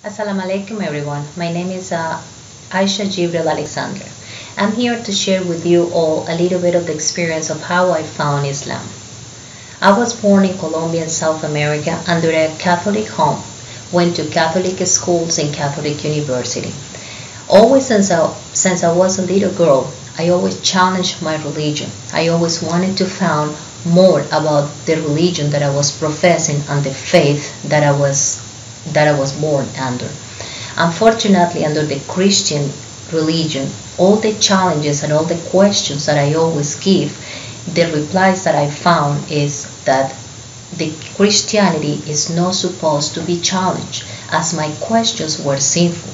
Assalamu alaikum everyone. My name is Aisha Jibril Alexander. I'm here to share with you all a little bit of the experience of how I found Islam. I was born in Colombia in South America under a Catholic home, went to Catholic schools and Catholic university. Always since I was a little girl, I always challenged my religion. I always wanted to find more about the religion that I was professing and the faith that I was born under. Unfortunately, under the Christian religion, all the challenges and all the questions that I always give, the replies that I found is that the Christianity is not supposed to be challenged, as my questions were sinful.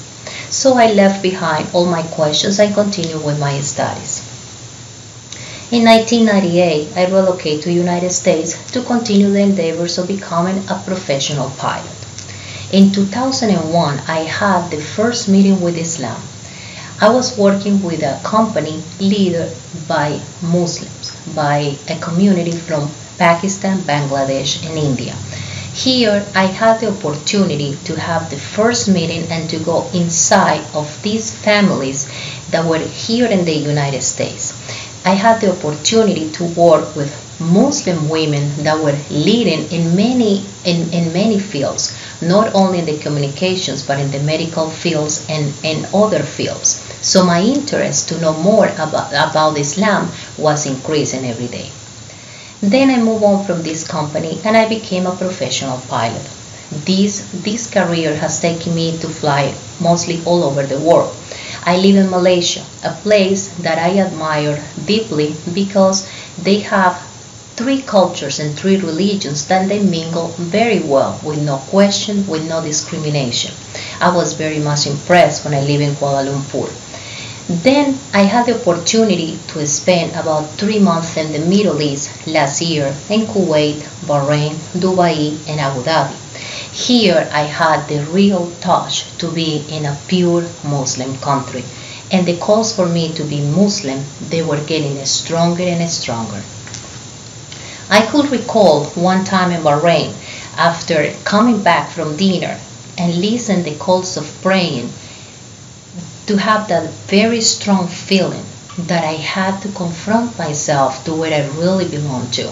So I left behind all my questions and continued with my studies. In 1998, I relocated to the United States to continue the endeavors of becoming a professional pilot. In 2001, I had the first meeting with Islam. I was working with a company led by Muslims, by a community from Pakistan, Bangladesh, and India. Here, I had the opportunity to have the first meeting and to go inside of these families that were here in the United States. I had the opportunity to work with Muslim women that were leading in many fields, not only in the communications but in the medical fields and other fields. So my interest to know more about Islam was increasing every day. Then I moved on from this company and I became a professional pilot. This career has taken me to fly mostly all over the world. I live in Malaysia, a place that I admire deeply because they have three cultures and three religions that they mingle very well with no question, with no discrimination. I was very much impressed when I lived in Kuala Lumpur. Then I had the opportunity to spend about 3 months in the Middle East last year in Kuwait, Bahrain, Dubai, and Abu Dhabi. Here I had the real touch to be in a pure Muslim country, and the calls for me to be Muslim, they were getting stronger and stronger. I could recall one time in Bahrain, after coming back from dinner and listen the calls of praying, to have that very strong feeling that I had to confront myself to where I really belong to.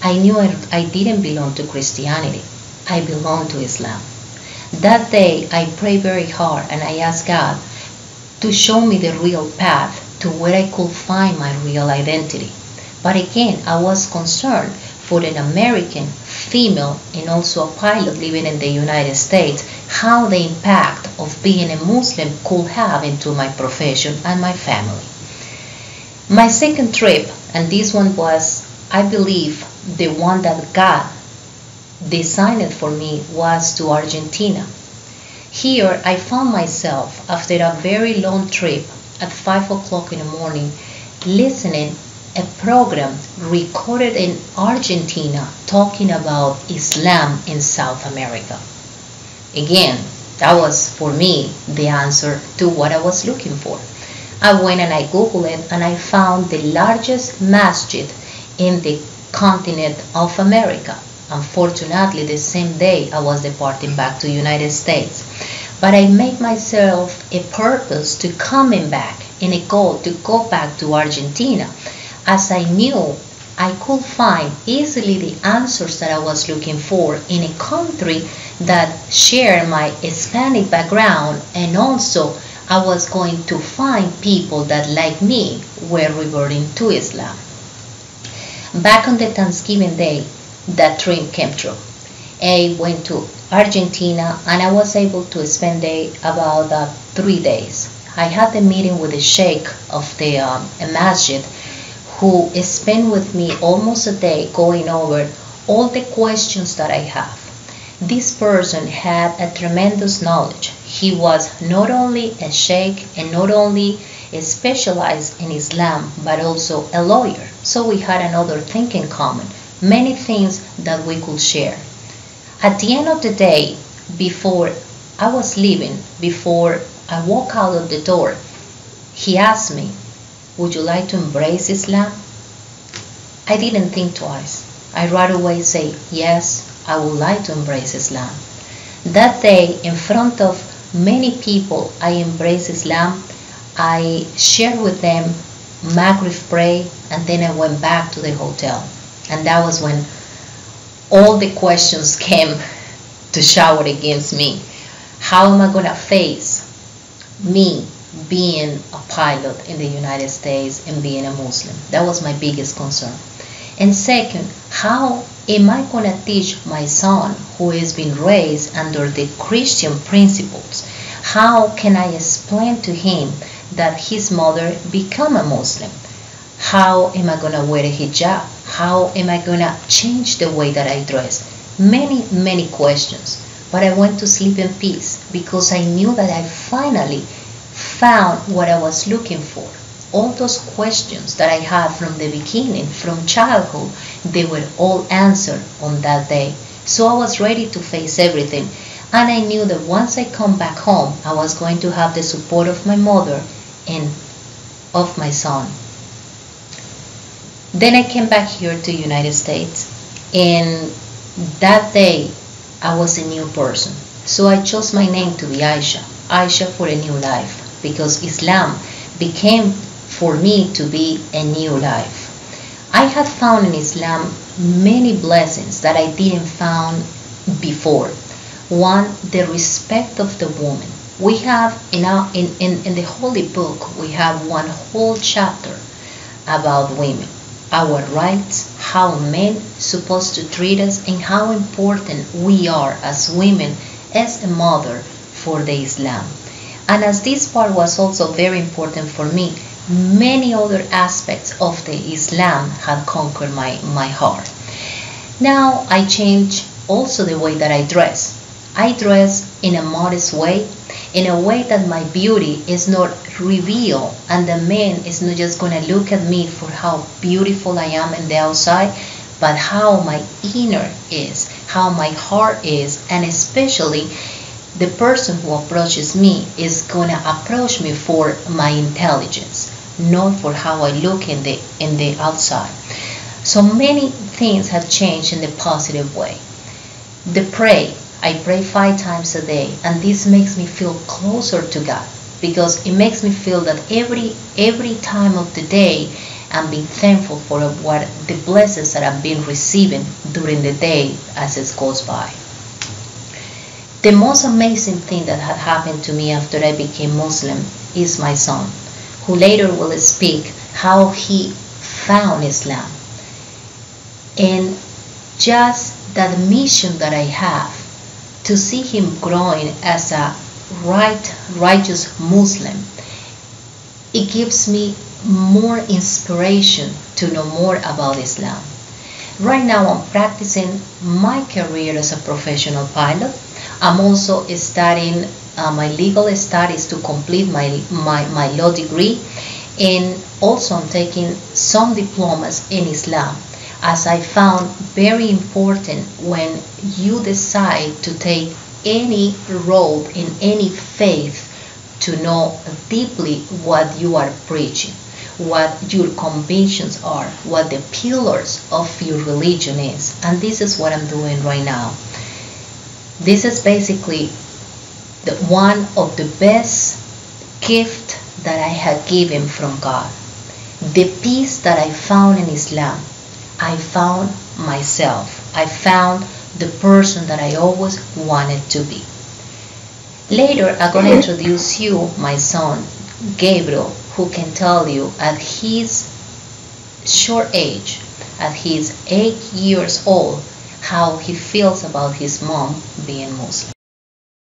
I knew I didn't belong to Christianity. I belonged to Islam. That day I prayed very hard and I asked God to show me the real path to where I could find my real identity. But again, I was concerned for an American female and also a pilot living in the United States, how the impact of being a Muslim could have into my profession and my family. My second trip, and this one was, I believe, the one that God designed for me, was to Argentina. Here I found myself after a very long trip at 5 o'clock in the morning listening a program recorded in Argentina talking about Islam in South America. Again, that was for me the answer to what I was looking for. I went and I Googled it and I found the largest masjid in the continent of America. Unfortunately, the same day I was departing back to the United States. But I made myself a purpose to coming back and a goal to go back to Argentina, as I knew I could find easily the answers that I was looking for in a country that shared my Hispanic background, and also I was going to find people that, like me, were reverting to Islam. Back on the Thanksgiving Day, that dream came true. I went to Argentina and I was able to spend about 3 days. I had a meeting with the sheikh of the masjid, who spent with me almost a day going over all the questions that I have. This person had a tremendous knowledge. He was not only a sheikh and not only specialized in Islam, but also a lawyer. So we had another thing in common, many things that we could share. At the end of the day, before I was leaving, before I walked out of the door, he asked me, "Would you like to embrace Islam?" I didn't think twice. I right away say, "Yes, I would like to embrace Islam." That day, in front of many people, I embraced Islam. I shared with them Maghrib prayer, and then I went back to the hotel. And that was when all the questions came to shower against me. How am I going to face me being a pilot in the United States and being a Muslim? That was my biggest concern. And second, how am I going to teach my son, who has been raised under the Christian principles, how can I explain to him that his mother became a Muslim? How am I going to wear a hijab? How am I going to change the way that I dress? Many, many questions. But I went to sleep in peace because I knew that I finally found what I was looking for. All those questions that I had from the beginning, from childhood, they were all answered on that day. So I was ready to face everything. And I knew that once I come back home, I was going to have the support of my mother and of my son. Then I came back here to the United States, and that day I was a new person. So I chose my name to be Aisha, Aisha for a new life, because Islam became for me to be a new life. I had found in Islam many blessings that I didn't found before. One, the respect of the woman. We have in the Holy Book, we have one whole chapter about women, our rights, how men supposed to treat us, and how important we are as women, as a mother for the Islam. And as this part was also very important for me, many other aspects of the Islam had conquered my heart. Now I change also the way that I dress. I dress in a modest way, in a way that my beauty is not revealed, and the man is not just going to look at me for how beautiful I am in the outside, but how my inner is, how my heart is, and especially the person who approaches me is going to approach me for my intelligence, not for how I look in the outside. So many things have changed in the positive way. I pray 5 times a day, and this makes me feel closer to God, because it makes me feel that every time of the day I'm being thankful for what the blessings that I've been receiving during the day as it goes by. The most amazing thing that had happened to me after I became Muslim is my son, who later will speak how he found Islam. And just that mission that I have, to see him growing as a righteous Muslim, it gives me more inspiration to know more about Islam. Right now I'm practicing my career as a professional pilot. I'm also studying my legal studies to complete my law degree, and also I'm taking some diplomas in Islam, as I found very important when you decide to take any role in any faith, to know deeply what you are preaching, what your convictions are, what the pillars of your religion is. And this is what I'm doing right now. This is basically one of the best gifts that I had given from God. The peace that I found in Islam, I found myself. I found the person that I always wanted to be. Later, I'm going to introduce you my son, Gabriel, who can tell you at his short age, at his 8 years old, how he feels about his mom being Muslim.